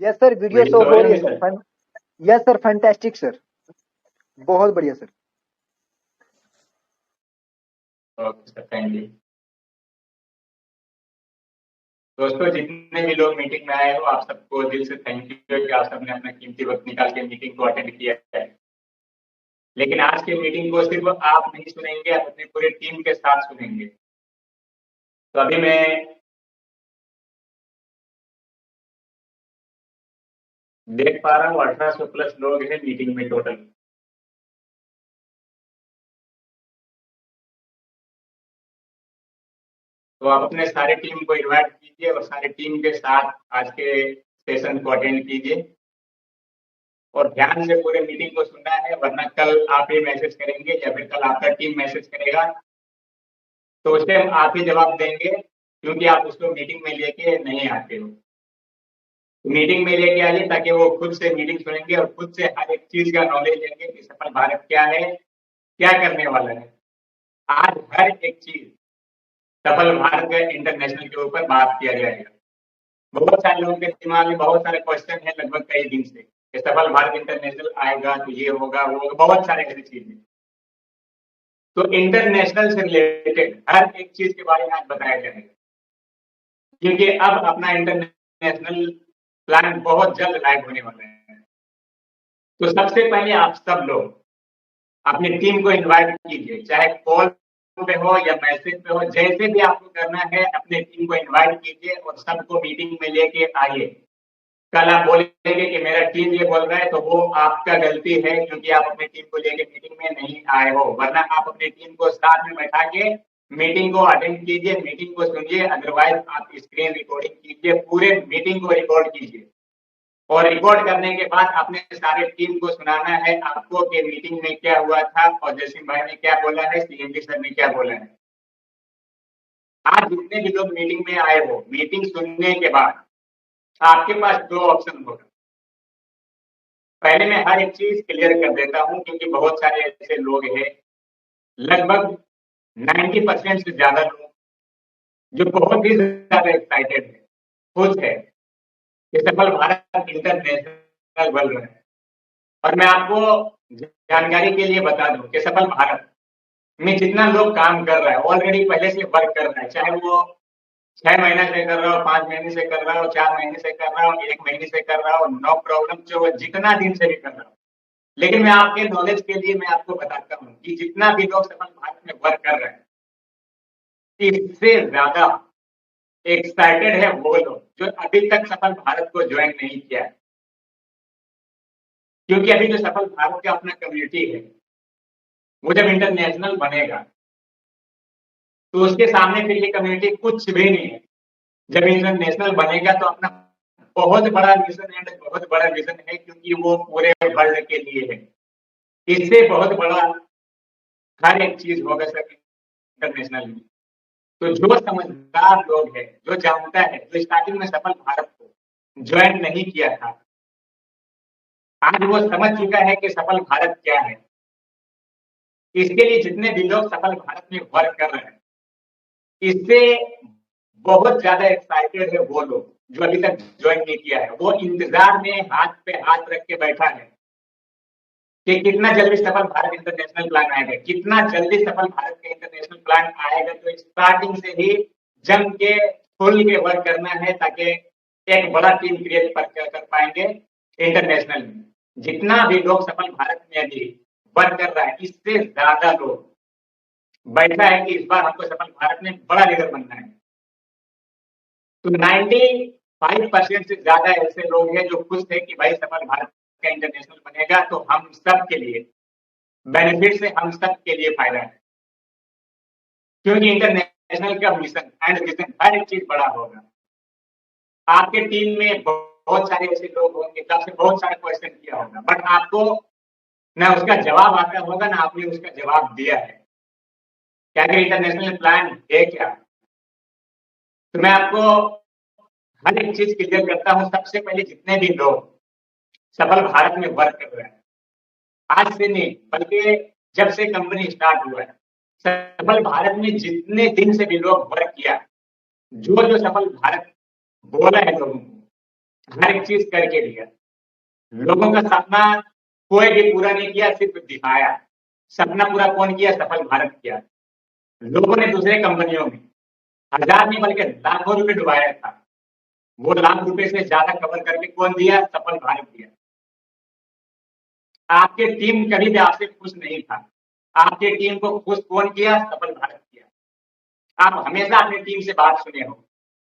Yes sir, video video show show हो हो रही रही है है sir. Sir? Yes sir, fantastic sir, बहुत बढ़िया sir. Okay sir, thank you. दोस्तों, जितने भी लोग मीटिंग में आए हो, आप सबको दिल से थैंक यू कि आप सबने अपना कीमती वक्त निकाल के मीटिंग को अटेंड किया है। लेकिन आज की मीटिंग को सिर्फ आप नहीं सुनेंगे, आप अपनी पूरी टीम के साथ सुनेंगे। तो अभी मैं देख पा रहा हूँ 1800 प्लस लोग हैं मीटिंग में टोटल। तो आप अपने सारे टीम को इनवाइट कीजिए और सारे टीम के साथ आज के सेशन को अटेंड कीजिए और ध्यान से पूरे मीटिंग को सुनना है, वरना कल आप ही मैसेज करेंगे या फिर कल आपका टीम मैसेज करेगा तो उस टाइम आप ही जवाब देंगे, क्योंकि आप उसको मीटिंग में लेके नहीं आते हो। मीटिंग में लेके आइए ताकि वो खुद से मीटिंग सुनेंगे और खुद से हर एक चीज का नॉलेज लेंगे कि सफल भारत क्या है, क्या करने वाला है। आज हर एक चीज सफल भारत के इंटरनेशनल के ऊपर बात किया जाएगा। बहुत सारे लोगों के दिमाग में बहुत सारे क्वेश्चन है लगभग कई दिन से कि सफल भारत इंटरनेशनल आएगा तो ये होगा वो होगा, बहुत सारे ऐसी चीजें। तो इंटरनेशनल से रिलेटेड हर एक चीज के बारे में आज बताया जाएगा, क्योंकि अब अपना इंटरनेशनल प्लान बहुत जल्द लाइव होने वाला है। तो सबसे पहले आप सब लोग अपनी टीम को इनवाइट कीजिए, चाहे कॉल पे हो या मैसेज पे हो, जैसे भी आपको करना है अपनी टीम को इनवाइट कीजिए और सबको मीटिंग में लेके आइए। कल आप बोलेंगे कि मेरा टीम ये बोल रहा है तो वो आपका गलती है, क्योंकि आप अपनी टीम को लेके मीटिंग में नहीं आए हो। वरना आप अपनी टीम को साथ में बैठा के मीटिंग को अटेंड कीजिए, मीटिंग को सुनिए, अदरवाइज आप स्क्रीन रिकॉर्डिंग कीजिए, पूरे मीटिंग को रिकॉर्ड कीजिए और रिकॉर्ड करने के बाद अपने सारे टीम को सुनाना है आपको कि मीटिंग में क्या हुआ था और जसीम भाई ने क्या बोला है, सीएमडी सर ने क्या बोला है। आज जितने भी लोग मीटिंग में आए हो, मीटिंग सुनने के बाद आपके पास दो ऑप्शन होगा। पहले मैं हर एक चीज क्लियर कर देता हूं, क्योंकि बहुत सारे ऐसे लोग हैं, लगभग 90% से ज्यादा लोग जो बहुत ही ज्यादा एक्साइटेड है, खुश है कि सफल भारत इंटरनेशनल बन रहा है। और मैं आपको जानकारी के लिए बता दूं कि सफल भारत में जितना लोग काम कर रहा है, ऑलरेडी पहले से वर्क कर रहा है, चाहे वो 6 महीने से कर रहा हो, 5 महीने से कर रहा हो, 4 महीने से कर रहा हो, 1 महीने से कर रहा हो, नो प्रॉब्लम, जो जितना दिन से भी कर रहा हो। लेकिन मैं आपके नॉलेज के लिए मैं आपको बताता हूँ कि जितना भी लोग सफल भारत में वर्क कर रहे हैं, इससे ज्यादा एक्साइटेड है वो लोग जो अभी तक सफल भारत को ज्वाइन नहीं किया है। क्योंकि अभी जो सफल भारत का अपना कम्युनिटी है, वो जब इंटरनेशनल बनेगा तो उसके सामने फिर ये कम्युनिटी कुछ भी नहीं है। जब इंटरनेशनल बनेगा तो अपना बहुत बड़ा मिशन एंड बहुत बड़ा विजन है, क्योंकि वो पूरे वर्ल्ड के लिए है। इससे बहुत बड़ा हर एक चीज होगा सर इंटरनेशनल में। तो जो समझदार लोग है, जो जानता है, जो स्टार्टिंग में सफल भारत को ज्वाइन नहीं किया था, आज वो समझ चुका है कि सफल भारत क्या है। इसके लिए जितने भी लोग सफल भारत में वर्क कर रहे हैं, इससे बहुत ज्यादा एक्साइटेड है वो लोग जो अभी तक ज्वाइन नहीं किया है। वो इंतजार में हाथ पे हाथ रख के बैठा है कि कितना जल्दी सफल भारत इंटरनेशनल प्लान आएगा, कितना जल्दी सफल भारत का इंटरनेशनल प्लान आएगा। तो स्टार्टिंग से ही जम के खुल के वर्क करना है ताकि एक बड़ा टीम क्रिएट कर पाएंगे इंटरनेशनल में। जितना भी लोग सफल भारत में अभी वर्क कर रहा है, इससे ज्यादा लोग बैठा है कि इस बार हमको सफल भारत में बड़ा लीडर बनना है। तो 95% से ज्यादा ऐसे लोग हैं जो खुश थे कि भाई सफल भारत का इंटरनेशनल बनेगा तो हम सब के लिए बेनिफिट से, हम सब के लिए फायदा है, क्योंकि इंटरनेशनल का मिशन एंड विजन हर एक चीज बड़ा होगा। आपके टीम में बहुत सारे ऐसे लोग होंगे जो आपसे बहुत सारे क्वेश्चन किया होगा, बट आपको ना उसका जवाब आता होगा ना आपने उसका जवाब दिया है। क्या इंटरनेशनल प्लान है क्या? तो मैं आपको हर एक चीज क्लियर करता हूं। सबसे पहले जितने भी लोग सफल भारत में वर्क कर रहे हैं, आज से नहीं बल्कि जब से कंपनी स्टार्ट हुआ है, सफल भारत में जितने दिन से भी लोग वर्क किया, जो जो सफल भारत बोला है लोगों को, हर एक चीज करके दिया। लोगों का सपना कोई भी पूरा नहीं किया, सिर्फ दिखाया। सपना पूरा कौन किया? सफल भारत किया। लोगों ने दूसरे कंपनियों में हजार नहीं बल्कि लाखों रुपए डुबाया था। वो लाख रुपए से ज्यादा कवर करके कौन दिया? सफल भारत दिया। आपके टीम कभी भी आपसे खुश नहीं था। आपके टीम को खुश कौन किया? सफल भारत किया। आप हमेशा अपनी टीम से बात सुने हो,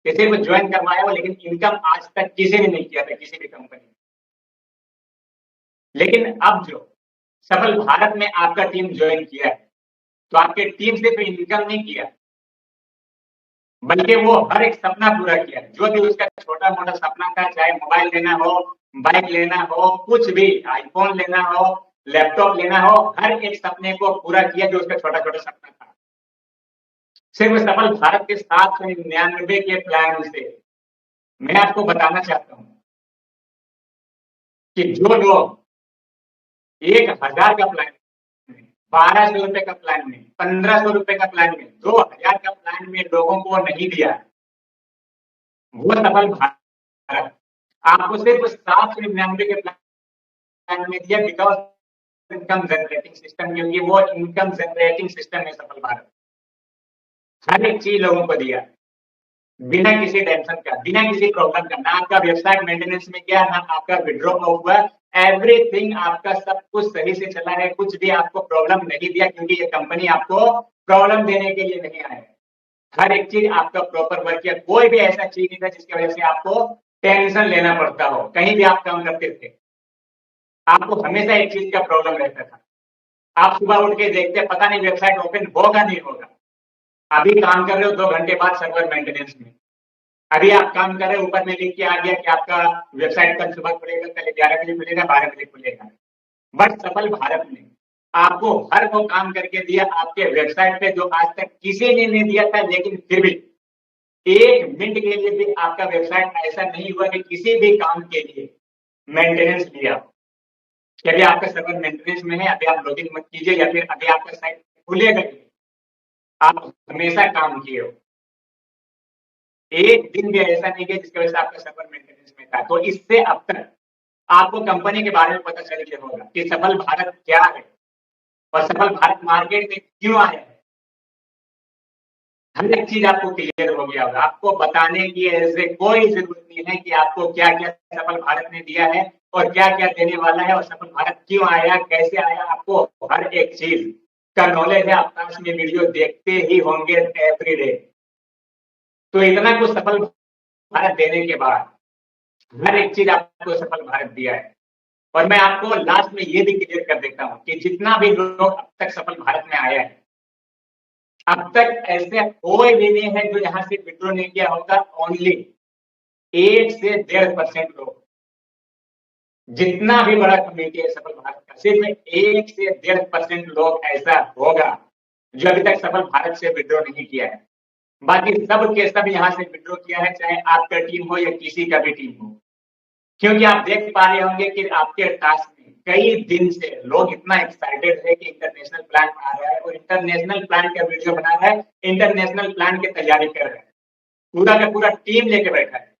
किसी को ज्वाइन करवाया हो, लेकिन इनकम आज तक किसी ने नहीं किया था किसी भी कंपनी में। लेकिन अब जो सफल भारत में आपका टीम ज्वाइन किया है, तो आपके टीम सिर्फ इनकम नहीं किया, बल्कि वो हर एक सपना पूरा किया। जो भी उसका छोटा मोटा सपना था, चाहे मोबाइल लेना हो, बाइक लेना हो, कुछ भी, आईफोन लेना हो, लैपटॉप लेना हो, हर एक सपने को पूरा किया जो उसका छोटा छोटा सपना था। सिर्फ सफल भारत के 799 के प्लान से मैं आपको बताना चाहता हूं कि जो लोग 1000 का प्लान में, 1200 रुपए का प्लान में, 1500 रुपए का प्लान में, 2000 का प्लान में लोगों को नहीं दिया, वो सफल भारत आपको सिर्फ 799 के प्लान में दिया, बिकॉज इनकम जनरेटिंग सिस्टम, क्योंकि वो इनकम जनरेटिंग सिस्टम है सफल भारत। हर एक चीज लोगों को दिया बिना किसी टेंशन का, बिना किसी प्रॉब्लम का। ना आपका वेबसाइट मेंटेनेंस में गया, ना आपका विड्रॉ हुआ। एवरीथिंग आपका सब कुछ सही से चला है, कुछ भी आपको प्रॉब्लम नहीं दिया, क्योंकि ये कंपनी आपको प्रॉब्लम देने के लिए नहीं आए। हर एक चीज आपका प्रॉपर वर्क किया। कोई भी ऐसा चीज नहीं था जिसकी वजह से आपको टेंशन लेना पड़ता हो। कहीं भी आप काम करते थे, आपको हमेशा एक चीज का प्रॉब्लम रहता था। आप सुबह उठ के देखते, पता नहीं वेबसाइट ओपन होगा नहीं होगा। अभी काम कर रहे हो, 2 घंटे बाद सर्वर मेंटेनेंस में। अभी आप काम कर रहे हो, ऊपर में लिख के आ गया कि आपका वेबसाइट कल सुबह खुलेगा, कल 11 बजे खुलेगा, 12 बजे खुलेगा। बट सफल भारत ने आपको हर वो काम करके दिया आपके वेबसाइट पे जो आज तक किसी ने नहीं दिया था। लेकिन फिर भी 1 मिनट के लिए भी आपका वेबसाइट ऐसा नहीं हुआ कि किसी भी काम के लिए मेंटेनेंस लिया हो। कि अभी आपका सर्वर मेंटेनेंस में है, अभी आप लॉगिन मत कीजिए, या फिर अभी आपका साइट खुलेगा ही। आप हमेशा काम किए हो। एक दिन भी ऐसा नहीं गया जिसकी वजह से आपका सर्वर मेंटेनेंस में था। तो इससे अब तक आपको कंपनी के बारे में पता चल गया होगा कि सफल भारत क्या है और सफल भारत मार्केट में क्यों आया है। हर एक चीज आपको क्लियर हो गया होगा। आपको बताने की ऐसे कोई जरूरत नहीं है कि आपको क्या क्या सफल भारत ने दिया है और क्या क्या देने वाला है और सफल भारत क्यों आया, कैसे आया। आपको हर एक चीज का नॉलेज है। आप पास में वीडियो देखते ही होंगे एवरी डे। तो इतना कुछ सफल भारत देने के बाद हर एक चीज आपको सफल भारत दिया है। और मैं आपको लास्ट में ये भी क्लियर कर देता हूं कि जितना भी लोग अब तक सफल भारत में आया है, अब तक ऐसे कोई भी नहीं है जो यहां से विड्रॉ नहीं किया होगा। ओनली 1 से 1.5% लोग, जितना भी बड़ा कम्युनिटी है सफल भारत का, सिर्फ 1 से 1.5% लोग ऐसा होगा जो अभी तक सफल भारत से विड्रॉ नहीं किया है। बाकी सब के सब यहाँ से विड्रॉ किया है, चाहे आपका टीम हो या किसी का भी टीम हो। क्योंकि आप देख पा रहे होंगे कि आपके टास्क में कई दिन से लोग इतना एक्साइटेड है कि इंटरनेशनल प्लान आ रहा है और इंटरनेशनल प्लान का वीडियो बना रहा है, इंटरनेशनल प्लान की तैयारी कर रहा है, पूरा का पूरा टीम लेके बैठा है।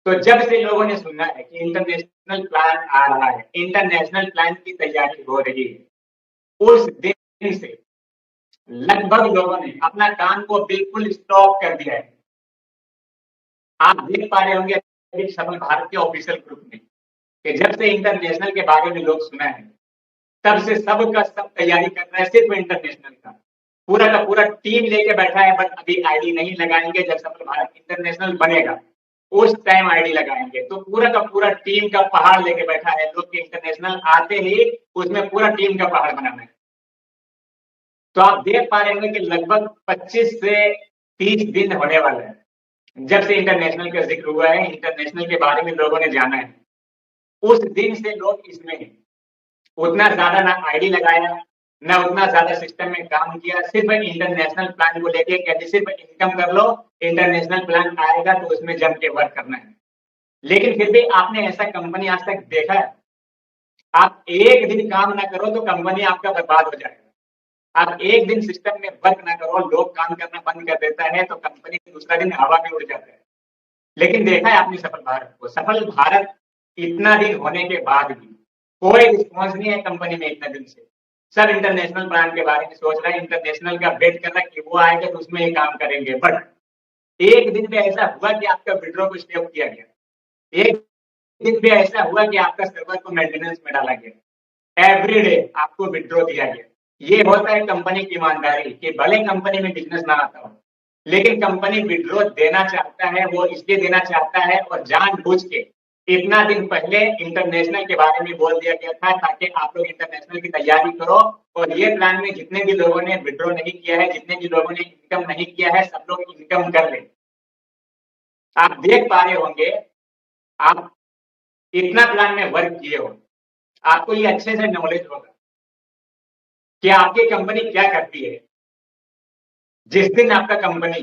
तो जब से लोगों ने सुना है कि इंटरनेशनल प्लान आ रहा है, इंटरनेशनल प्लान की तैयारी हो रही है, उस दिन से लगभग लोगों ने अपना काम को बिल्कुल स्टॉप कर दिया है। आप देख पा रहे होंगे सफल भारत के ऑफिशियल ग्रुप में कि जब से इंटरनेशनल के बारे में लोग सुना है, तब से सब का सब तैयारी कर रहा है सिर्फ इंटरनेशनल का। पूरा का पूरा टीम लेके बैठा है, बट अभी आईडी नहीं लगाएंगे। जब सफल भारत इंटरनेशनल बनेगा उस टाइम आईडी लगाएंगे। तो पूरा का पूरा टीम का पहाड़ लेके बैठा है लोग के इंटरनेशनल आते ही उसमें पूरा टीम का पहाड़ बनाना है। तो आप देख पा रहे होंगे कि लगभग 25 से 30 दिन होने वाला है जब से इंटरनेशनल का जिक्र हुआ है, इंटरनेशनल के बारे में लोगों ने जाना है। उस दिन से लोग इसमें उतना ज्यादा ना आईडी लगाया, ना उतना ज्यादा सिस्टम में काम किया। सिर्फ इंटरनेशनल प्लान को लेके कहते सिर्फ इनकम कर लो, इंटरनेशनल प्लान आएगा तो उसमें जम के वर्क करना है। लेकिन फिर भी आपने ऐसा कंपनी आज तक देखा है? आप एक दिन काम ना करो तो कंपनी आपका बर्बाद हो जाएगा। आप एक दिन सिस्टम में वर्क ना करो, लोग काम करना बंद कर देता है तो कंपनी दूसरा दिन हवा में उड़ जाता है। लेकिन देखा है आपने सफल भारत को, सफल भारत इतना दिन होने के बाद भी कोई रिस्पॉन्स नहीं है कंपनी में इतना दिन से। सब इंटरनेशनल ब्रांड के बारे में सोच रहा है, इंटरनेशनल का वेट कर रहा है कि वो आएगा तो उसमें ये काम करेंगे। बट एक दिन भी ऐसा हुआ कि आपका विड्रॉ को स्टॉप किया गया, एक दिन भी ऐसा हुआ कि आपका सर्वर को मेंटेनेंस में डाला गया, एवरीडे आपको विड्रॉ दिया गया। ये होता है कंपनी की ईमानदारी कि भले कंपनी में बिजनेस ना आता हो, लेकिन कंपनी विड्रॉ देना चाहता है, वो इसलिए देना चाहता है और जानबूझ के इतना दिन पहले इंटरनेशनल के बारे में बोल दिया गया था ताकि आप लोग इंटरनेशनल की तैयारी करो। और ये प्लान में जितने भी लोगों ने विड्रॉ नहीं किया है, जितने भी लोगों ने इनकम नहीं किया है, सब लोग इनकम कर ले। आप देख पा रहे होंगे, आप इतना प्लान में वर्क किए हो, आपको ये अच्छे से नॉलेज होगा कि आपकी कंपनी क्या करती है। जिस दिन आपका कंपनी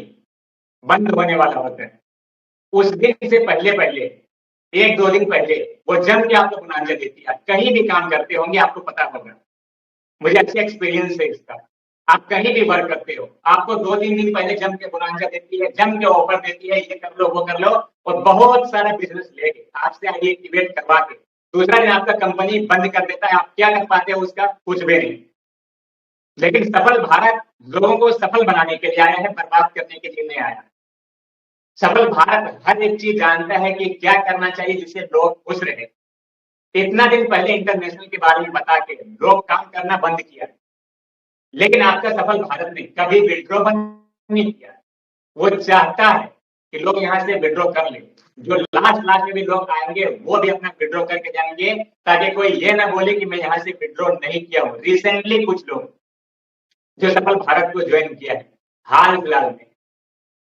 बंद होने वाला होता है, उस दिन से पहले पहले, एक दो दिन पहले वो जम के आपको बोनांजा देती है। कहीं भी काम करते होंगे आपको पता होगा, मुझे अच्छा एक्सपीरियंस है इसका। आप कहीं भी वर्क करते हो, आपको दो तीन दिन पहले जम के बोनांजा देती है, जम के ऑफर देती है, ये कर लो वो कर लो, और बहुत सारा बिजनेस लेके आपसे आइडिया एक्टिवेट करवा के दूसरा दिन आपका कंपनी बंद कर देता है। आप क्या कर पाते हो उसका? कुछ भी नहीं। लेकिन सफल भारत लोगों को सफल बनाने के लिए आया है, बर्बाद करने के लिए नहीं आया। सफल भारत हर एक चीज जानता है कि क्या करना चाहिए जिससे लोग खुश रहे। इतना दिन पहले इंटरनेशनल के बारे में बता के लोग काम करना बंद किया, लेकिन आपका सफल भारत ने कभी विड्रॉ बंद नहीं किया। वो चाहता है कि लोग यहाँ से विड्रॉ कर ले, जो लास्ट लास्ट में भी लोग आएंगे वो भी अपना विड्रॉ करके जाएंगे, ताकि कोई ये ना बोले कि मैं यहाँ से विड्रॉ नहीं किया हूँ। रिसेंटली कुछ लोग जो सफल भारत को ज्वाइन किया है हाल फिलहाल में,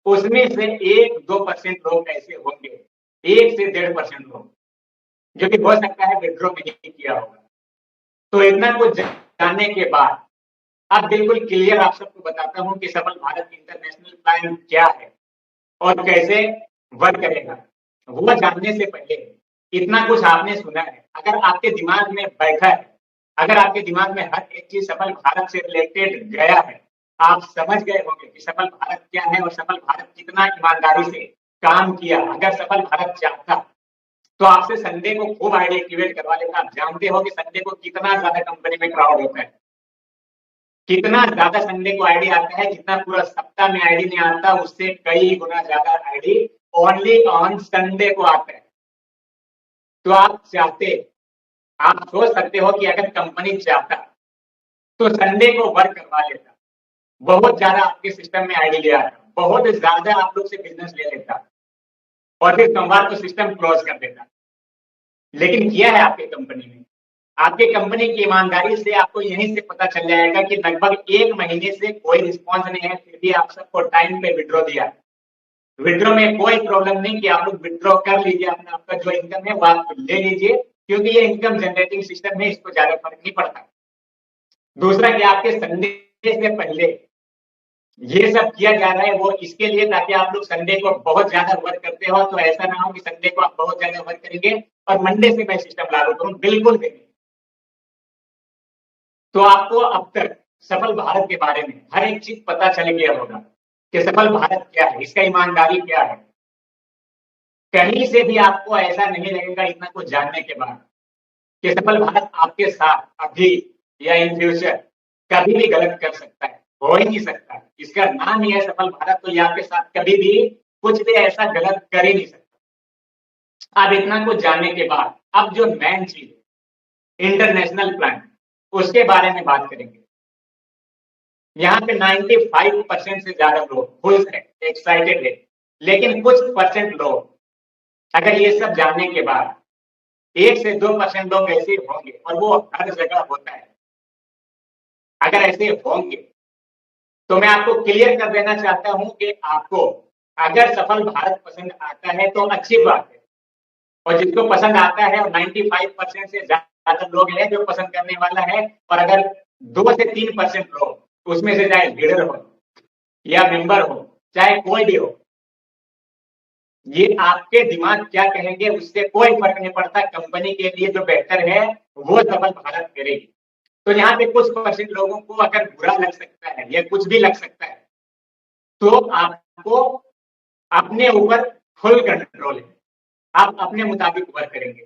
उसमें से 1-2% लोग ऐसे होंगे, 1 से 1.5% लोग, जो कि हो सकता है विड्रॉ नहीं किया होगा। तो इतना कुछ जानने के बाद अब बिल्कुल क्लियर आप सबको बताता हूं कि सफल भारत इंटरनेशनल प्लान क्या है और कैसे वर्क करेगा। वो जानने से पहले इतना कुछ आपने सुना है, अगर आपके दिमाग में बैठा है, अगर आपके दिमाग में हर एक चीज सफल भारत से रिलेटेड गया है, आप समझ गए होंगे कि सफल भारत क्या है और सफल भारत कितना ईमानदारी से काम किया। अगर सफल भारत चाहता तो आपसे संडे को खूब आईडी एक्टिवेट करवा लेता। आप जानते हो कि संडे को कितना ज्यादा कंपनी में क्राउड होता है, कितना ज्यादा संडे को आईडी आता है, जितना पूरा सप्ताह में आईडी नहीं आता उससे कई गुना ज्यादा आईडी ओनली ऑन संडे को आता है। तो आप चाहते, आप सोच सकते हो कि अगर कंपनी चाहता तो संडे को वर्क करवा लेता, बहुत ज्यादा आपके सिस्टम में आईडी ले आता, बहुत ज्यादा आप लोग से बिजनेस ले लेता और फिर सोमवार को सिस्टम क्लोज कर देता। लेकिन किया है आपके कंपनी ने। आपके कंपनी की ईमानदारी से आपको यहीं से पता चल जाएगा कि लगभग 1 महीने से कोई रिस्पॉन्स नहीं है, फिर भी आप सबको टाइम पे विड्रॉ दिया। विड्रॉ में कोई प्रॉब्लम नहीं कि आप लोग विड्रॉ कर लीजिए, अपना आपका जो इनकम है वो आप ले लीजिए, क्योंकि ये इनकम जनरेटिंग सिस्टम है, इसको ज्यादा फर्क नहीं पड़ता। दूसरा कि आपके संडे से पहले ये सब किया जा रहा है वो इसके लिए ताकि आप लोग संडे को बहुत ज्यादा वर्क करते हो, तो ऐसा ना हो कि संडे को आप बहुत ज्यादा वर्क करेंगे और मंडे से मैं सिस्टम लागू करूं, बिल्कुल भी नहीं। तो आपको अब तक सफल भारत के बारे में हर एक चीज पता चल गया होगा कि सफल भारत क्या है, इसका ईमानदारी क्या है। कहीं से भी आपको ऐसा नहीं लगेगा इतना कुछ जानने के बाद कि सफल भारत आपके साथ अभी या इन फ्यूचर कभी भी गलत कर सकता है, हो ही नहीं सकता। इसका नाम ही है सफल भारत, तो ये आपके साथ कभी भी कुछ भी ऐसा गलत कर ही नहीं सकता। अब इतना कुछ जानने के बाद अब जो मेन चीज इंटरनेशनल प्लान, उसके बारे में बात करेंगे। यहाँ पे 95% से ज्यादा लोग खुश है, एक्साइटेड है, लेकिन कुछ परसेंट लोग अगर ये सब जानने के बाद 1 से 2% लोग ऐसे होंगे, और वो हर जगह होता है। अगर ऐसे होंगे तो मैं आपको क्लियर कर देना चाहता हूं कि आपको अगर सफल भारत पसंद आता है तो अच्छी बात है, और जिसको पसंद आता है और 95% से ज्यादा लोग हैं जो पसंद करने वाला है, और अगर 2 से 3% लोग उसमें से चाहे लीडर हो या मेंबर हो, चाहे कोई भी हो, ये आपके दिमाग क्या कहेंगे उससे कोई फर्क नहीं पड़ता। कंपनी के लिए जो बेहतर है वो सफल भारत करेगी। तो यहाँ पे कुछ परसेंट लोगों को अगर बुरा लग सकता है या कुछ भी लग सकता है, तो आपको अपने ऊपर फुल कंट्रोल है। आप अपने मुताबिक वर्क करेंगे,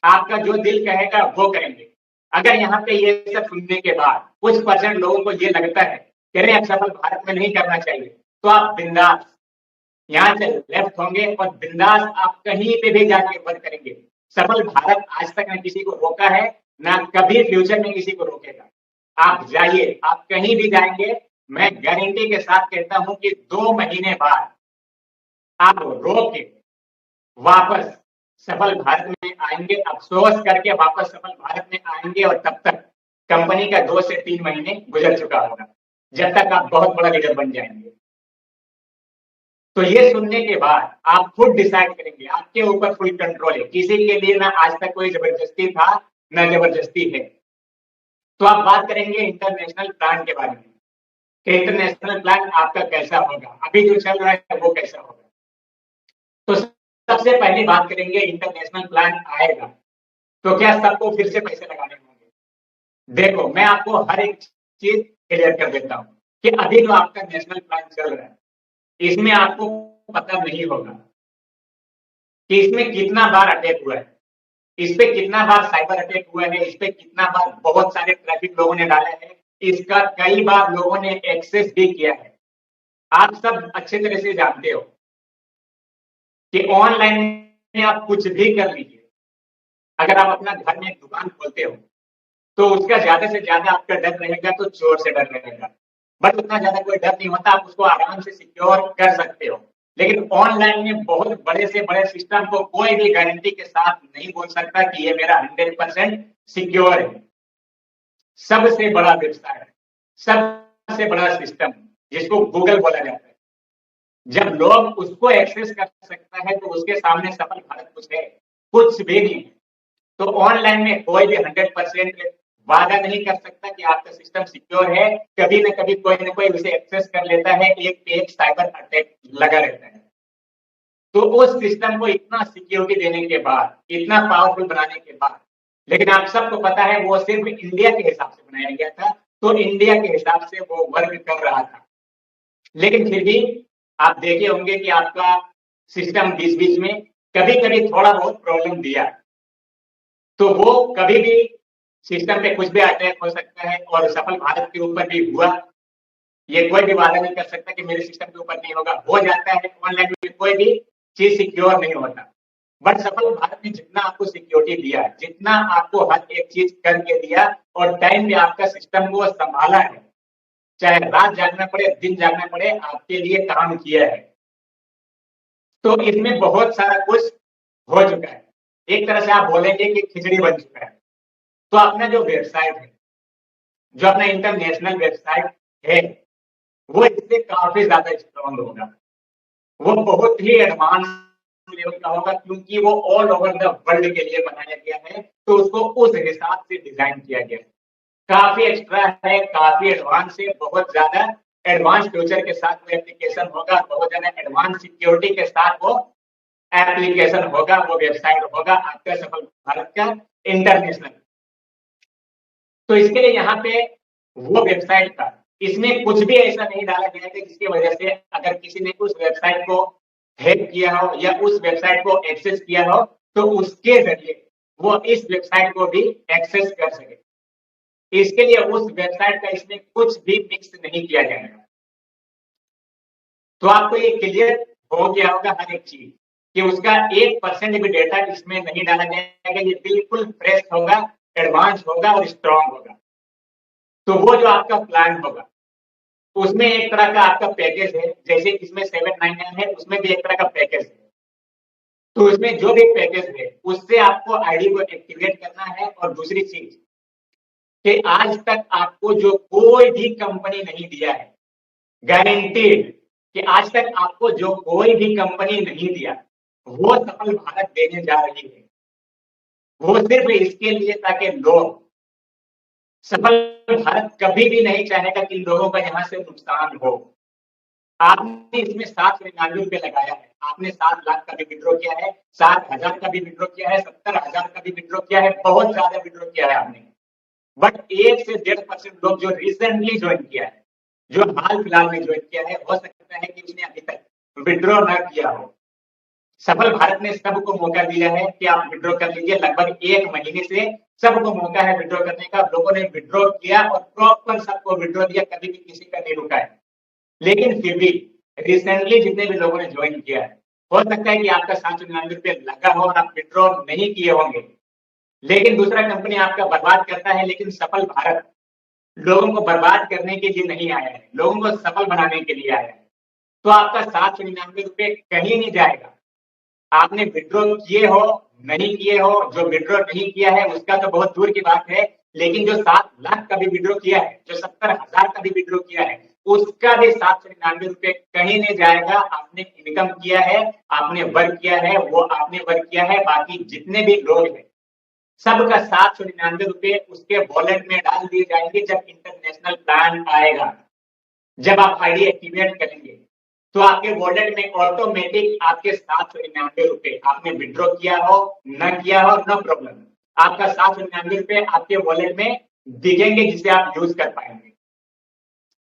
आपका जो दिल कहेगा वो करेंगे। अगर यहाँ पे ये सब सुनने के बाद कुछ परसेंट लोगों को ये लगता है कि अरे अब सफल भारत में नहीं करना चाहिए, तो आप बिंदास यहाँ से लेफ्ट होंगे और बिंदास आप कहीं पे भी जाके वर्क करेंगे। सफल भारत आज तक न किसी को रोका है, ना कभी फ्यूचर में किसी को रोकेगा। आप जाइए, आप कहीं भी जाएंगे, मैं गारंटी के साथ कहता हूं कि 2 महीने बाद आप रोक के वापस सफल भारत में आएंगे, अफसोस करके वापस सफल भारत में आएंगे, और तब तक कंपनी का 2 से 3 महीने गुजर चुका होगा, जब तक आप बहुत बड़ा लीडर बन जाएंगे। तो ये सुनने के बाद आप खुद डिसाइड करेंगे, आपके ऊपर फुल कंट्रोल है, किसी के लिए ना आज तक कोई जबरदस्ती था ना जबरदस्ती है। तो आप बात करेंगे इंटरनेशनल प्लान के बारे में कि इंटरनेशनल प्लान आपका कैसा होगा, अभी जो चल रहा है वो कैसा होगा। तो सबसे पहली बात करेंगे, इंटरनेशनल प्लान आएगा तो क्या सबको फिर से पैसे लगाने होंगे? देखो, मैं आपको हर एक चीज क्लियर कर देता हूं कि अभी जो आपका नेशनल प्लान चल रहा है, इसमें आपको पता नहीं होगा कि इसमें कितना बार अटैक हुआ है, इस पे कितना बार साइबर अटैक हुआ है, इस पे कितना बार बहुत सारे ट्रैफिक लोगों ने डाला है, इसका कई बार लोगों ने एक्सेस भी किया है। आप सब अच्छे तरह से जानते हो कि ऑनलाइन में आप कुछ भी कर लीजिए। अगर आप अपना घर में एक दुकान खोलते हो तो उसका ज्यादा से ज्यादा आपका डर रहेगा तो चोर से डर रहेगा, बट उतना ज्यादा कोई डर नहीं होता, आप उसको आराम से सिक्योर कर सकते हो। लेकिन ऑनलाइन में बहुत बड़े से बड़े सिस्टम को कोई भी गारंटी के साथ नहीं बोल सकता कि ये मेरा 100% सिक्योर है। सबसे बड़ा वेबसाइट, सबसे बड़ा सिस्टम जिसको गूगल बोला जाता है, जब लोग उसको एक्सेस कर सकता है तो उसके सामने सफल भारत कुछ है? कुछ भी नहीं है। तो ऑनलाइन में कोई भी 100% वादा नहीं कर सकता कि आपका सिस्टम सिक्योर है। कभी ना कभी कोई ना कोई उसे एक्सेस कर लेता है, एक पे एक साइबर अटैक लगा रहता है। तो उस सिस्टम को इतना सिक्योरिटी देने के बाद, इतना पावरफुल बनाने के बाद, लेकिन आप सबको पता है वो सिर्फ इंडिया के हिसाब से बनाया गया था, तो इंडिया के हिसाब से वो वर्क कर रहा था। लेकिन फिर भी आप देखे होंगे कि आपका सिस्टम बीच बीच में कभी कभी थोड़ा बहुत प्रॉब्लम दिया, तो वो कभी भी सिस्टम पे कुछ भी अटैक हो सकता है, और सफल भारत के ऊपर भी हुआ। ये कोई भी वादा नहीं कर सकता कि मेरे सिस्टम के ऊपर नहीं होगा, हो जाता है। ऑनलाइन में कोई भी चीज सिक्योर नहीं होता, बट सफल भारत ने जितना आपको सिक्योरिटी दिया, जितना आपको हर एक चीज करके दिया और टाइम पे आपका सिस्टम को संभाला है, चाहे रात जागना पड़े, दिन जागना पड़े, आपके लिए काम किया है। तो इसमें बहुत सारा कुछ हो चुका है। एक तरह से आप बोलेंगे कि खिचड़ी बन चुका है। तो अपना जो वेबसाइट है, जो अपना इंटरनेशनल वेबसाइट है, वो इससे काफी ज्यादा स्ट्रॉन्ग होगा। वो बहुत ही एडवांस लेवल का होगा, क्योंकि वो ऑल ओवर द वर्ल्ड के लिए बनाया गया है, तो उसको उस हिसाब से डिजाइन किया गया है। काफी एक्स्ट्रा है, काफी एडवांस है, बहुत ज्यादा एडवांस फ्यूचर के साथ वो एप्लीकेशन होगा, बहुत ज्यादा एडवांस सिक्योरिटी के साथ वो एप्लीकेशन होगा, वो वेबसाइट होगा आपका सफल भारत का इंटरनेशनल। तो इसके लिए यहाँ पे वो वेबसाइट का, इसमें कुछ भी ऐसा नहीं डाला गया है जिसकी वजह से अगर किसी ने उस वेबसाइट को हैक किया हो या उस वेबसाइट को एक्सेस किया हो, तो उसके जरिए वो इस वेबसाइट को भी एक्सेस कर सके। इसके लिए उस वेबसाइट का इसमें कुछ भी मिक्स नहीं किया जाएगा। तो आपको ये क्लियर हो गया होगा हर एक चीज कि उसका 1% भी डेटा इसमें नहीं डाला जाएगा, ये बिल्कुल फ्रेश होगा, एडवांस होगा और स्ट्रॉन्ग होगा। तो वो जो आपका प्लान होगा उसमें एक तरह का आपका पैकेज है, जैसे इसमें 799 है, उसमें भी एक तरह का पैकेज है। तो इसमें जो भी पैकेज है उससे आपको आईडी को एक्टिवेट करना है। और दूसरी चीज कि आज तक आपको जो कोई भी कंपनी नहीं दिया है, गारंटीड कि आज तक आपको जो कोई भी कंपनी नहीं दिया, वो सफल भारत देने जा रही है। वो सिर्फ इसके लिए ताकि लोग, सफल भारत कभी भी नहीं चाहेगा कि लोगों का यहाँ से नुकसान हो। आपने इसमें 799 लगाया है, आपने 7 लाख का भी विड्रॉ किया है, 7,000 का भी विड्रॉ किया है, 70,000 का भी विड्रॉ किया है, बहुत ज्यादा विड्रॉ किया है आपने। बट 1 से 1.5% लोग जो रिसेंटली ज्वाइन किया है, जो हाल फिलहाल में ज्वाइन किया है, हो सकता है कि उसने अभी तक विड्रॉ ना किया हो। सफल भारत ने सबको मौका दिया है कि आप विड्रॉ कर लीजिए। लगभग 1 महीने से सबको मौका है विड्रॉ करने का। लोगों ने विड्रॉ किया और प्रॉपर सबको विड्रॉ दिया, कभी भी किसी का नहीं रुका है। लेकिन फिर भी रिसेंटली जितने भी लोगों ने ज्वाइन किया है, हो सकता है कि आपका 799 लगा हो और आप विड्रॉ नहीं किए होंगे, लेकिन दूसरा कंपनी आपका बर्बाद करता है। लेकिन सफल भारत लोगों को बर्बाद करने के लिए नहीं आया है, लोगों को सफल बनाने के लिए आया है। तो आपका 799 कहीं नहीं जाएगा। आपने विड्रॉ किए हो नहीं किए हो, जो विड्रॉ नहीं किया है उसका तो बहुत दूर की बात है, लेकिन जो 7 लाख का भी विड्रॉ किया है, जो 70,000 का भी विड्रॉ किया है, उसका भी 799 कहीं नहीं जाएगा। आपने इनकम किया है, आपने वर्क किया है, वो आपने वर्क किया है। बाकी जितने भी लोग हैं सबका 799 उसके वॉलेट में डाल दिए जाएंगे जब इंटरनेशनल प्लान आएगा। जब आप आईडी एक्टिवेट करेंगे तो आपके वॉलेट में ऑटोमेटिक आपके 799 आपने विड्रॉ किया हो न किया हो, नो प्रॉब्लम, आपका 799 आपके वॉलेट में दिखेंगे जिसे आप यूज कर पाएंगे।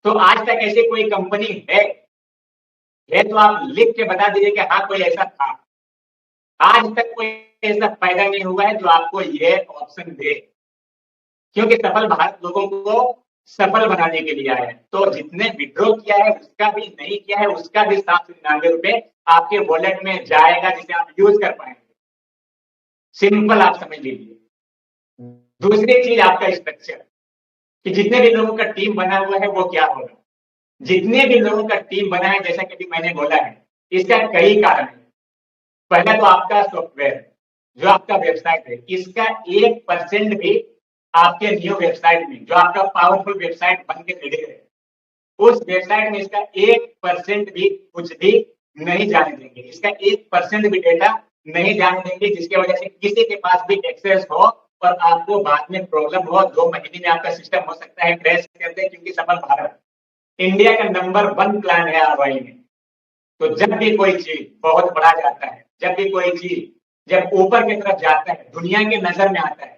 तो आज तक ऐसी कोई कंपनी है तो आप लिख के बता दीजिए कि हाँ कोई ऐसा था। आज तक कोई ऐसा पैदा नहीं हुआ है जो आपको ये ऑप्शन दे, क्योंकि सफल भारत लोगों को सफल बनाने के लिए आया है। तो जितने विड्रॉ किया है उसका भी, नहीं किया है उसका भी 799 आपके वॉलेट में जाएगा जिसे आप यूज कर पाएंगे। सिंपल आप समझ लीजिए। दूसरी चीज आपका स्ट्रक्चर, कि जितने भी लोगों का टीम बना हुआ है वो क्या होगा। जितने भी लोगों का टीम बना है, जैसा कि भी मैंने बोला है, इसका कई कारण है। पहला तो आपका सॉफ्टवेयर, जो आपका वेबसाइट है, इसका 1% भी आपके न्यू वेबसाइट में, जो आपका पावरफुल वेबसाइट बन के रेडी है, उस वेबसाइट में इसका 1% भी कुछ भी नहीं जाने देंगे। इसका 1% भी डेटा नहीं जाने देंगे, जिसकी वजह से किसी के पास भी एक्सेस हो और आपको बाद में प्रॉब्लम हो। 2 महीने में आपका सिस्टम हो सकता है क्रैश कर दे, क्योंकि सफल भारत इंडिया का नंबर 1 प्लान है आरवाई में। तो जब भी कोई चीज बहुत बड़ा जाता है, जब भी कोई चीज जब ऊपर की तरफ जाता है, दुनिया के नजर में आता है,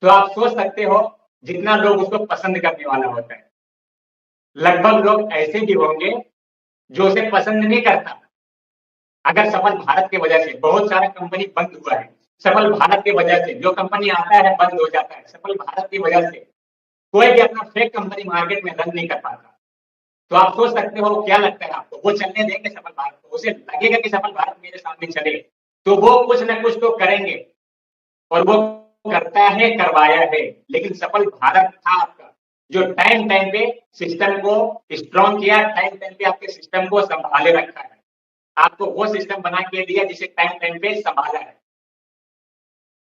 तो आप सोच सकते हो जितना लोग उसको पसंद करने वाला होता है। लगभग लोग ऐसे भी होंगे जो उसे पसंद नहीं करता। अगर सफल भारत की वजह से बहुत सारा कंपनी बंद हुआ है, सफल भारत की वजह से जो कंपनी आता है बंद हो जाता है, सफल भारत की वजह से कोई भी अपना फेक कंपनी मार्केट में रन नहीं कर पाता। तो आप सोच सकते हो, क्या लगता है आपको, वो चलने देंगे सफल भारत को? उसे लगेगा कि सफल भारत मेरे सामने चले, तो वो कुछ ना कुछ तो करेंगे, और वो करता है, करवाया है। लेकिन सफल भारत था आपका, जो टाइम टाइम पे सिस्टम को स्ट्रॉन्ग किया, टाइम टाइम पे आपके सिस्टम को संभाले रखा है, आपको वो सिस्टम बना के दिया जिसे टाइम टाइम पे संभाला है।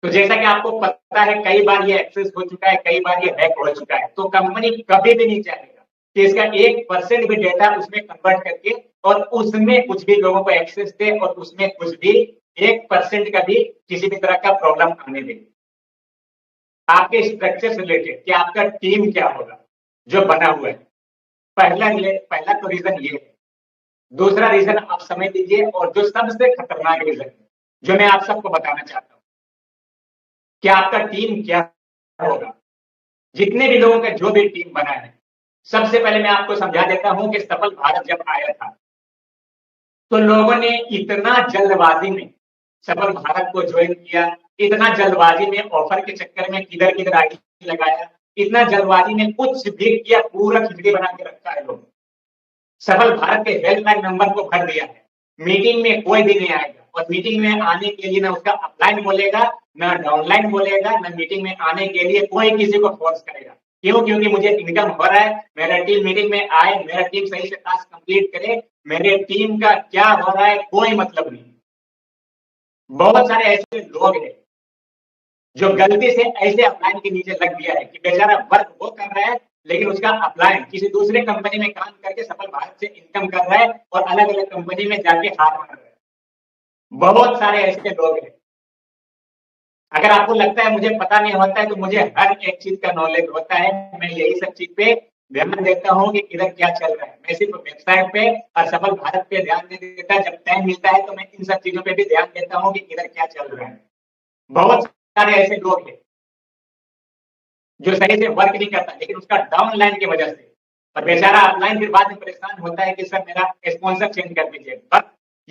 तो जैसा कि आपको पता है, कई बार ये एक्सेस हो चुका है, कई बार ये हैक हो चुका है, तो कंपनी कभी भी नहीं चाहेगा कि इसका 1% भी डेटा उसमें कन्वर्ट करके और उसमें कुछ भी लोगों को एक्सेस दे और उसमें कुछ भी 1% का भी किसी भी तरह का प्रॉब्लम आने दे। आपके स्ट्रक्चर से रिलेटेड कि आपका टीम क्या होगा जो बना हुआ है, पहला तो रीजन ये है। दूसरा रीजन आप समझ लीजिए, और जो सबसे खतरनाक रीजन जो मैं आप सबको बताना चाहता हूं, कि आपका टीम क्या होगा। जितने भी लोगों का जो भी टीम बना है, सबसे पहले मैं आपको समझा देता हूं कि सफल भारत जब आया था तो लोगों ने इतना जल्दबाजी में सफल भारत को ज्वाइन किया, इतना जल्दबाजी में ऑफर के चक्कर में किधर किधर आईडी लगाया, इतना जल्दबाजी में कुछ भी किया, पूरा खिचड़ी बना के रखा है लोग। सफल भारत के हेल्पलाइन नंबर को भर दिया है, मीटिंग में कोई भी नहीं आएगा, और मीटिंग में आने के लिए ना उसका अपलाइन बोलेगा, ना डाउनलाइन बोलेगा, ना मीटिंग में आने के लिए कोई किसी को फोर्स करेगा। क्यों? क्योंकि मुझे इनकम हो रहा है, मेरा टीम मीटिंग में आए, मेरा टीम सही से टास्क कंप्लीट करे, मेरे टीम का क्या हो रहा है कोई मतलब नहीं। बहुत सारे ऐसे लोग हैं जो गलती से ऐसे अपलाइन के नीचे लग गया है कि बेचारा वर्क वो कर रहा है, लेकिन उसका अपलाइन किसी दूसरे कंपनी में काम करके सफल भारत से इनकम कर रहा है और अलग अलग कंपनी में जाके हाथ मार रहा है। बहुत सारे ऐसे लोग हैं। अगर आपको लगता है मुझे पता नहीं होता है, तो मुझे हर एक चीज का नॉलेज होता है। मैं यही सब चीज पे ध्यान देता हूँ कि इधर क्या चल रहा है। मैं सिर्फ वेबसाइट पे और सफल भारत पे ध्यान नहीं देता, जब टाइम मिलता है तो मैं इन सब चीजों पे भी ध्यान देता हूँ कि इधर क्या चल रहा है। बहुत सारे ऐसे लोग हैं जो सही से वर्क नहीं करता, लेकिन उसका डाउनलाइन की वजह से, और बेचारा अपलाइन फिर बाद में परेशान होता है कि सर मेरा स्पॉन्सर चेंज कर दीजिए। बस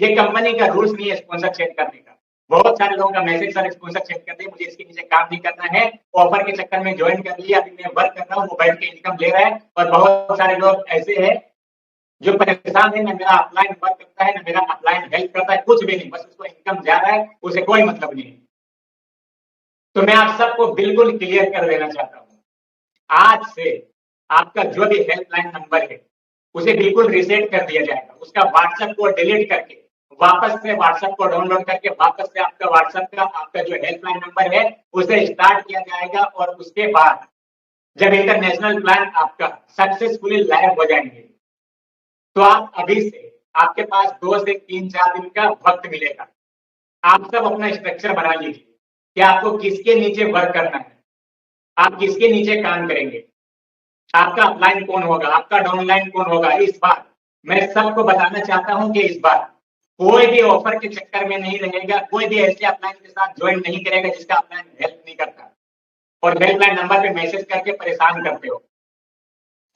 ये कंपनी का रूल्स नहीं है स्पॉन्सर चेंज करने का। बहुत सारे लोगों का मैसेज सर स्पॉन्सर चेंज कर दे, मुझे इसके नीचे काम नहीं करना है, ऑफर के चक्कर में ज्वाइन कर लिया, अभी मैं वर्क कर रहा हूँ, वो बैठ के इनकम ले रहा है। और बहुत सारे लोग ऐसे हैं जो परेशान है, ना मेरा अपलाइन वर्क करता है, ना मेरा अपलाइन हेल्प करता है, कुछ भी नहीं, बस उसको इनकम जा रहा है, उसे कोई मतलब नहीं है। तो मैं आप सबको बिल्कुल क्लियर कर देना चाहता हूँ, आज से आपका जो भी हेल्पलाइन नंबर है उसे बिल्कुल रिसेट कर दिया जाएगा। उसका व्हाट्सएप को डिलीट करके वापस से व्हाट्सएप को डाउनलोड करके वापस से आपका व्हाट्सएप का आपका जो हेल्पलाइन नंबर है उसे स्टार्ट किया जाएगा। और उसके बाद जब इंटरनेशनल प्लान आपका सक्सेसफुली लाइव हो जाएंगे तो आप अभी से आपके पास 2 से 3-4 दिन का वक्त मिलेगा। आप सब अपना स्ट्रक्चर बना लीजिए कि आपको किसके नीचे वर्क करना है, आप किसके नीचे काम करेंगे, आपका अपलाइन कौन होगा, आपका डाउनलाइन कौन होगा। इस बार मैं सबको बताना चाहता हूं कि इस बार कोई भी ऑफर के चक्कर में नहीं रहेगा, कोई भी ऐसे अपलाइन के साथ ज्वाइन नहीं करेगा जिसका अपलाइन हेल्प नहीं करता और हेल्पलाइन नंबर पे मैसेज करके परेशान करते हो।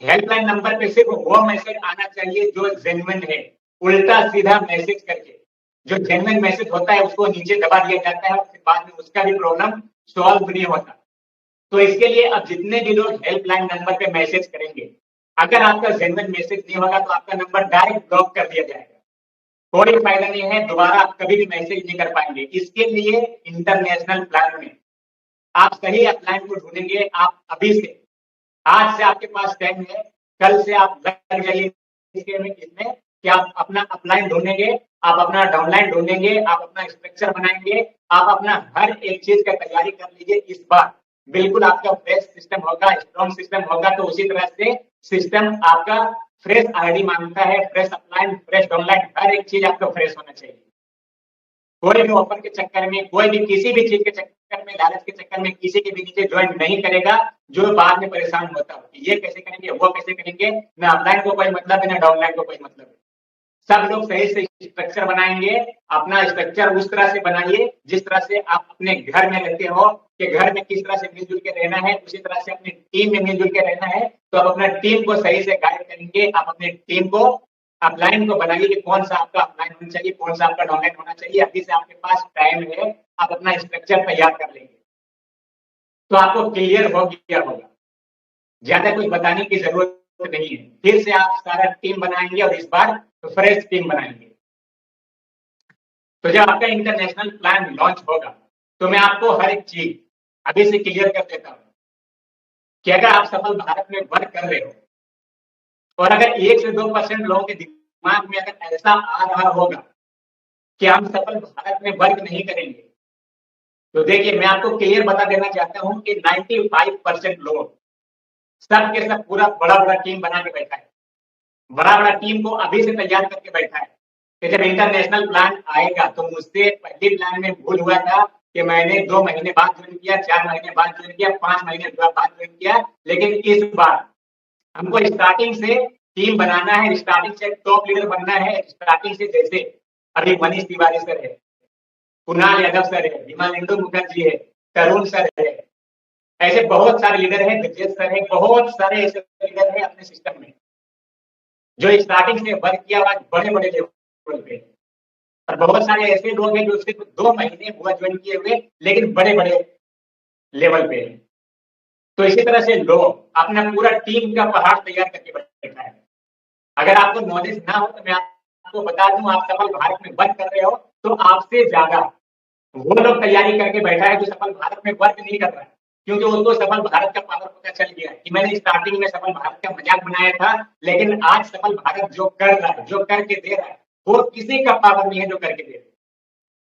हेल्पलाइन नंबर पे सिर्फ वो मैसेज आना चाहिए जो जेन्युइन है। उल्टा सीधा मैसेज करके जो जेन्युइन मैसेज होता है उसको नीचे दबा दिया जाता है और फिर बाद में उसका भी प्रॉब्लम सॉल्व नहीं होता। तो इसके लिए अब जितने भी लोग हेल्पलाइन नंबर पे मैसेज करेंगे, अगर आपका जेन्युइन मैसेज नहीं होगा तो आपका नंबर डायरेक्ट ब्लॉक कर दिया जाएगा। कोई फायदा नहीं है, दोबारा आप कभी भी मैसेज नहीं कर पाएंगे। इसके लिए इंटरनेशनल प्लान में आप सही अपलाइन को ढूंढेंगे। आप अभी से, आज से आपके पास टाइम है, कल से आप लग जाइए इसमें कि आप अपना अपलाइन ढूंढेंगे, आप अपना डाउनलाइन ढूंढेंगे, आप अपना स्ट्रक्चर बनाएंगे, आप अपना हर एक चीज का तैयारी कर लीजिए। इस बार बिल्कुल आपका फ्रेश सिस्टम होगा, स्ट्रॉन्ग सिस्टम होगा। तो उसी तरह से सिस्टम आपका फ्रेश आईडी मांगता है, फ्रेश अपलाइन, फ्रेश डाउनलाइन, हर एक चीज आपका फ्रेश होना चाहिए। कोई भी ऑफर के चक्कर में, कोई भी किसी भी चीज के चक्कर में, लालच के चक्कर में किसी के भी नीचे ज्वाइन नहीं करेगा जो बाद में परेशान होता हो कि ये कैसे करेंगे, वो कैसे करेंगे। ना अपलाइन को कोई मतलब है, ना डाउनलाइन को कोई मतलब है। सब लोग सही से स्ट्रक्चर बनाएंगे। अपना स्ट्रक्चर उस तरह से बनाइए जिस तरह से आप अपने घर में रहते हो कि घर में किस तरह से मिलजुल के रहना है, उसी तरह से अपनी टीम में मिलजुल के रहना है। तो आप अपना टीम को सही से गाइड करेंगे। आप अपने टीम को अपलाइन को बनाइए कि कौन सा आपका अपलाइन होना चाहिए, कौन सा आपका डाउनलाइन होना चाहिए। अभी से आपके पास टाइम है, आप अपना स्ट्रक्चर तैयार कर लेंगे तो आपको क्लियर हो गया होगा, ज्यादा कुछ बताने की जरूरत नहीं है। फिर से आप सारा टीम बनाएंगे और इस बार तो फ्रेश टीम बनाएंगे। तो जब आपका इंटरनेशनल प्लान लॉन्च होगा तो मैं आपको हर एक चीज अभी से क्लियर कर देता हूं कि अगर आप सफल भारत में वर्क कर रहे हो और अगर 1 से 2% लोगों के दिमाग में अगर ऐसा आ रहा होगा कि हम सफल भारत में वर्क नहीं करेंगे, तो देखिए मैं आपको क्लियर बता देना चाहता हूं कि 95% लोग सब के सब पूरा बड़ा बड़ा टीम बना के बैठा है, बड़ा बड़ा टीम को अभी से तैयार करके बैठा है कि जब इंटरनेशनल प्लान आएगा। तो मुझसे पहले प्लान में भूल हुआ था कि मैंने 2 महीने बाद ज्वाइन किया, 4 महीने बाद ज्वाइन किया, 5 महीने बाद ज्वाइन किया। लेकिन इस बार हमको स्टार्टिंग से टीम बनाना है, स्टार्टिंग से टॉप लीडर बनना है। स्टार्टिंग से जैसे अभी मनीष तिवारी सर है, कुणाल यादव सर है, विमलेंदु मुखर्जी है, तरुण सर है, ऐसे बहुत सारे लीडर हैं, ब्रजेश सर है, बहुत सारे ऐसे लीडर हैं अपने सिस्टम में जो स्टार्टिंग से वर्क किया आज बड़े बड़े लेवल पे। और बहुत सारे ऐसे लोग हैं जो सिर्फ 2 महीने हुआ ज्वाइन किए हुए लेकिन बड़े बड़े लेवल पे हैं। तो इसी तरह से लोग अपना पूरा टीम का पहाड़ तैयार करके बैठा है। अगर आपको नॉलेज ना हो तो मैं आपको बता दूं, आप सफल भारत में वर्क कर रहे हो तो आपसे ज्यादा वो लोग तैयारी करके बैठा है जो सफल भारत में वर्क नहीं कर रहा है। क्योंकि उनको सफल भारत का पावर पता चल गया कि मैंने स्टार्टिंग में सफल भारत का मजाक बनाया था, लेकिन आज सफल भारत जो कर रहा है, जो करके दे रहा है, वो किसी का पावर नहीं है जो करके दे रहा है।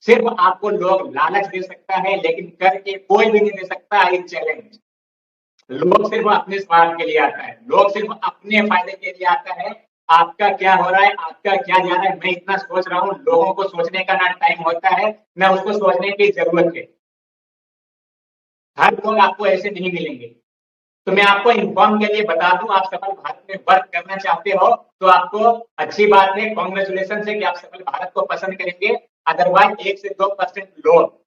सिर्फ आपको लोग लालच दे सकता है लेकिन करके कोई भी नहीं दे सकता। I challenge. लोग सिर्फ अपने स्वार्थ के लिए आता है, लोग सिर्फ अपने फायदे के लिए आता है। आपका क्या हो रहा है, आपका क्या जा रहा है, मैं इतना सोच रहा हूँ, लोगों को सोचने का ना टाइम होता है ना उसको सोचने की जरूरत है। हर लोग आपको ऐसे नहीं मिलेंगे। तो मैं आपको इन्फॉर्म के लिए बता दूं, आप सफल भारत में वर्क करना चाहते हो तो आपको अच्छी बात है, कॉन्ग्रेचुलेशन है कि आप सफल भारत को पसंद करेंगे। अदरवाइज 1 से 2% लोग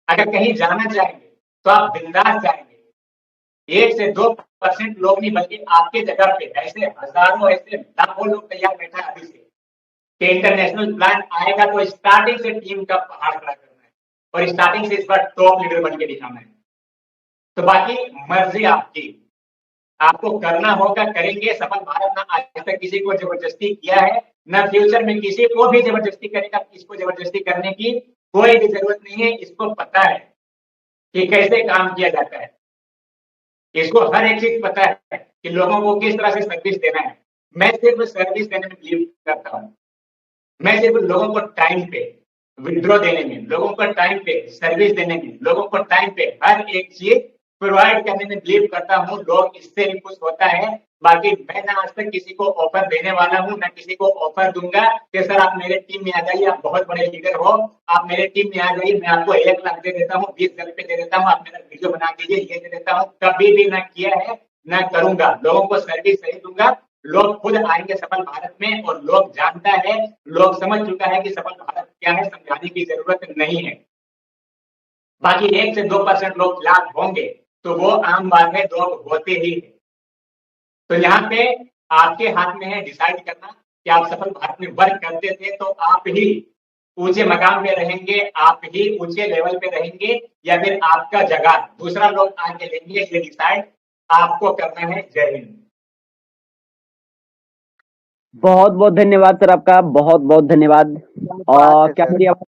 अगर कहीं जाना चाहेंगे तो आप बिंदास जाएंगे। 1 से 2% लोग नहीं बल्कि आपके जगह पे ऐसे हजारों, ऐसे लाखों लोग तैयार बैठा है अभी से कि इंटरनेशनल प्लान आएगा तो स्टार्टिंग से टीम का पहाड़ खड़ा करना है और स्टार्टिंग से इस बार टॉप लीडर बन के दिखाना है। तो बाकी मर्जी आपकी, आपको करना होगा, करेंगे। सफल भारत ना आज तक किसी को जबरदस्ती किया है, न फ्यूचर में किसी को भी जबरदस्ती करेगा। इसको जबरदस्ती करने की कोई भी जरूरत नहीं है। इसको पता है कि कैसे काम किया जाता है, इसको हर एक चीज पता है कि लोगों को किस तरह से सर्विस देना है। मैं सिर्फ सर्विस देने में बिलीव करता हूँ। मैं सिर्फ लोगों को टाइम पे विड्रॉ देने में, लोगों को टाइम पे सर्विस देने में, लोगों को टाइम पे हर एक चीज प्रोवाइड करने में बिलीव करता हूँ। लोग इससे भी खुश होता है। बाकी मैं ना आज तक किसी को ऑफर देने वाला हूँ, ना किसी को ऑफर दूंगा कि सर आप मेरे टीम में आ जाइए, आप बहुत बड़े लीडर हो, आप मेरे टीम में आ जाइए, मैं आपको 1 लाख दे देता हूँ, 20,000 रुपए दे देता हूँ, आप मेरा वीडियो बना दीजिए, ये दे देता हूँ। कभी भी ना किया है, ना करूंगा। लोगों को सर्विस सही दूंगा। लोग खुद आएंगे सफल भारत में और लोग जानता है, लोग समझ चुका है कि सफल भारत क्या है, समझाने की जरूरत नहीं है। बाकी 1 से 2% लोग खिलाफ होंगे तो वो आम बात है, लोग होते ही है। तो यहाँ पे आपके हाथ में है डिसाइड करना कि आप सफल भारत में वर्क करते थे तो आप ही ऊंचे मकाम पे रहेंगे, आप ही ऊंचे लेवल पे रहेंगे, या फिर आपका जगह दूसरा लोग आके लेंगे। ये डिसाइड आपको करना है। जय हिंद। बहुत बहुत धन्यवाद सर, आपका बहुत बहुत धन्यवाद। क्या बात है क्या सर। मेरी आवाज